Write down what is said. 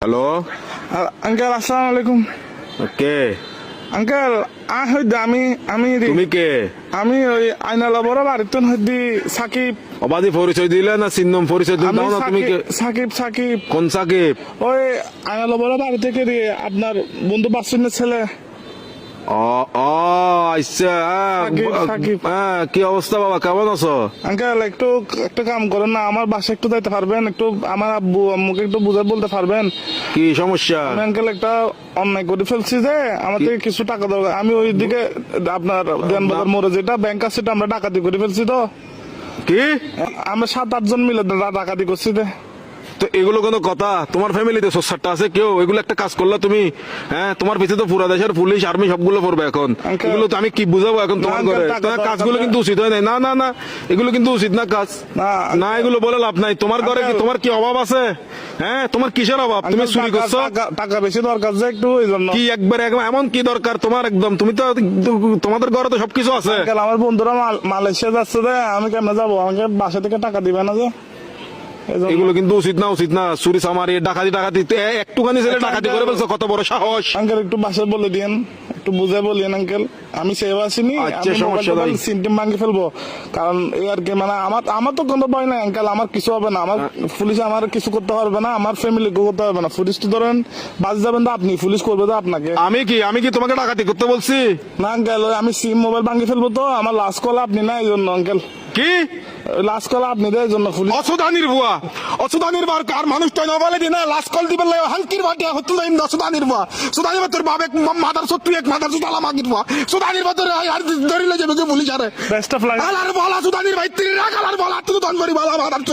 Hello uncle আসসালামু আলাইকুম। কে uncle আমি তুমি কে আমি ওই আইনালা বড় বাড়িতে হইদি সাকিব। অবাধি পরিচয় দিলে না চিহ্নম পরিচয় দিলে আমি না তুমি কে সাকিব কোন সাকিব? ওই আইনালা বড় বাড়ি থেকে আপনার বন্ধু বাসুনের ছেলে। ও ও আচ্ছা সাকিব। কি অবস্থা বাবা, কেমন আছো? আঙ্কেল একটু একটা কাম করেন না, আমার বাসায় একটু যাইতে পারবেন? একটু আমার আব্বু আম্মুকে একটু বুঝে বলতে পারবেন? কি সমস্যা? আমি আঙ্কেল একটা অন্যায় করে ফেলছি যে আমার থেকে কিছু টাকা দরকার। আমি ওই দিকে আপনার দেনবাজার মোড়ে যেটা ব্যাংক আছে সেটা আমরা ডাকাতি করে ফেলছি। তো কি আমরা 7-8 জন মিলে ডাকাতি করছি। তো এগুলো কোনো কথা? তোমার ফ্যামিলিতে সোসারটা আছে কেউ? এগুলো একটা কাজ করলা তুমি? হ্যাঁ, তোমার পিছিয়ে তো পুরা দেশের পুলিশ আর্মি সবগুলো পড়বে এখন। Uncle, এগুলো তো আমি কি বুঝাবো এখন তোমার না, ঘরে? uncle, তোমার টাকা কাজগুলো কিন্তু উচিত হয় নাই। না না না, এগুলো কিন্তু উচিত না কাজ। না, না, এগুলো বলে লাভ নাই। তোমার ঘরে কি Uncle, তোমার কি অভাব আছে? হ্যাঁ, তোমার কিসের অভাব? তুমি চুরি করছো? টাকা বেশি দরকার যে একটু ওই জন্য। কি একবার এমন কি দরকার তোমার? একদম তুমি তো তোমাদের ঘরে তো সবকিছু আছে। আঙ্কেল আমার বন্ধুরা মালয়েশিয়া যাচ্ছে যে আমি কেমনে যাবো? আমাকে বাসা থেকে টাকা দিবে না যে? এজন্য। এগুলো কিন্তু উচিত না চুরি চামারি ডাকাতি একটুখানি ছেলে ডাকাতি করে ফেলছো, কত বড় সাহস! আঙ্কেল একটু বাসায় বলে দিয়েন, একটু বুঝে বলিয়েন আঙ্কেল। আমি সেভ আসিনি, আচ্ছা, সমস্যা নাই। সিমটিম ভাঙি ফেলবো। কারণ এই আর কি, মানে আমার তো কোনো ভয় নাই আঙ্কেল। আমার কিছু হবে না, আমার পুলিশ আমার কিছু করতে পারবে না, আমার ফ্যামিলি করতে পারবে না। পুলিশ তো ধরেন বাস যাবেন তো আপনি, পুলিশ করবে তো আপনাকে। আমি কি তোমাকে ডাকাতি করতে বলছি? না আঙ্কেল, আমি সিম মোবাইল ভাঙি ফেলবো। তো আমার লাস্ট কল আপনি না, এই জন্য আঙ্কেল। কি লাস্ট কল আপনি দেয় জন্য পুলিশ। অসুদানির বুয়া, অসুদানির বার কার মানুষটা নবালে দিনা লাস্ট কল দিবেন লাগে হালকির বাটিয়া হতো না ইন্দা সুদানির বুয়া। সুদানির বা তোর বাবা এক মাদার সত্তু এক মাদার সুদালা মাগির বুয়া। সুদানির বা তোর আর ধরিলে যাবে পুলিশ আরে বেস্ট অফ লাক। আলার বলা সুদানির ভাই তিরি রাখ আলার বলা তুই দন করি বলা মাদার